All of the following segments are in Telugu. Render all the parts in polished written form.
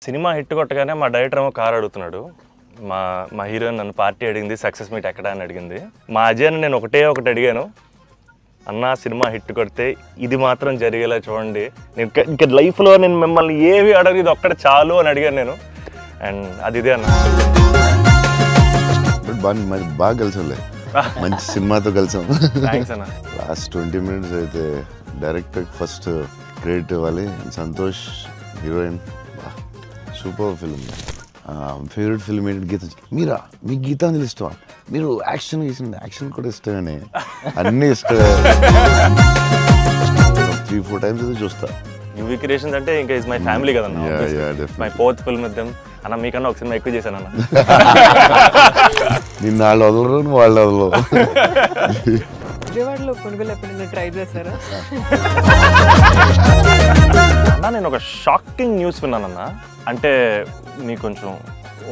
సినిమా హిట్ కొట్టగానే మా డైరెక్టర్ ఏమో కార్ అడుగుతున్నాడు. మా మా హీరోయిన్ నన్ను పార్టీ అడిగింది, సక్సెస్ మీట్ ఎక్కడ అని అడిగింది. మా అజయ్ని నేను ఒకటి అడిగాను, అన్న సినిమా హిట్ కొడితే ఇది మాత్రం జరిగేలా చూడండి, నేను ఇంకా లైఫ్లో నేను మిమ్మల్ని ఏవి అడగదు, ఇది ఒక్కటి చాలు అని అడిగాను నేను. అండ్ అది ఇదే అన్న. బాగా కలిసాంలే, మంచి సినిమాతో కలిసాం. థ్యాంక్స్ అన్న. లాస్ట్ 20 minutes అయితే డైరెక్టర్ ఫస్ట్ క్రెడిట్ ఇవ్వాలి. Santosh heroine, super film. Favourite film ఏంటి? గీత. మీరా? మీకు గీతాంజలి ఇష్టమా? మీరు యాక్షన్ చేసిన యాక్షన్ కూడా ఇష్టమేనే, అన్నీ ఇష్టమే. 3-4 times అయితే చూస్తా. యూవీ క్రియేషన్స్ అంటే ఇంకా ఇస్ మై ఫ్యామిలీ కదన్న. My 4th film with them. అన్న మీకన్నా ఒక సినిమా ఎక్కువ చేశాను అన్న. నిన్న వాళ్ళు వదలరు, వాళ్ళు వదలరు. విజయవాడలో కొనుగోలు ఎప్పుడైనా ట్రై చేశారా? అన్న నేను ఒక షాకింగ్ న్యూస్ విన్నానన్న. అంటే మీకు కొంచెం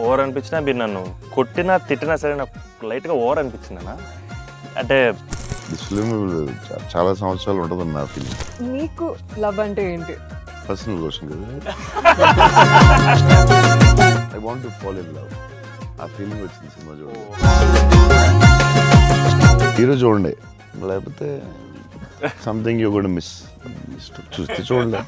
ఓవర్ అనిపించినా, మీరు నన్ను కొట్టినా తిట్టినా సరే నాకు లైట్గా ఓవర్ అనిపించింది అన్న. అంటే ఫిల్మ్ చాలా సంవత్సరాలు ఉంటుంది నా ఫీలింగ్. మీకు లవ్ అంటే ఏంటి? పర్సనల్ క్వశ్చన్ కదా. I want to fall in love. ఆ ఫీలింగ్ వచ్చింది సినిమా చూడండి. హీరో చూడండి, లేకపోతే సంథింగ్ యూ గోనా మిస్. చూస్తే చూడండి.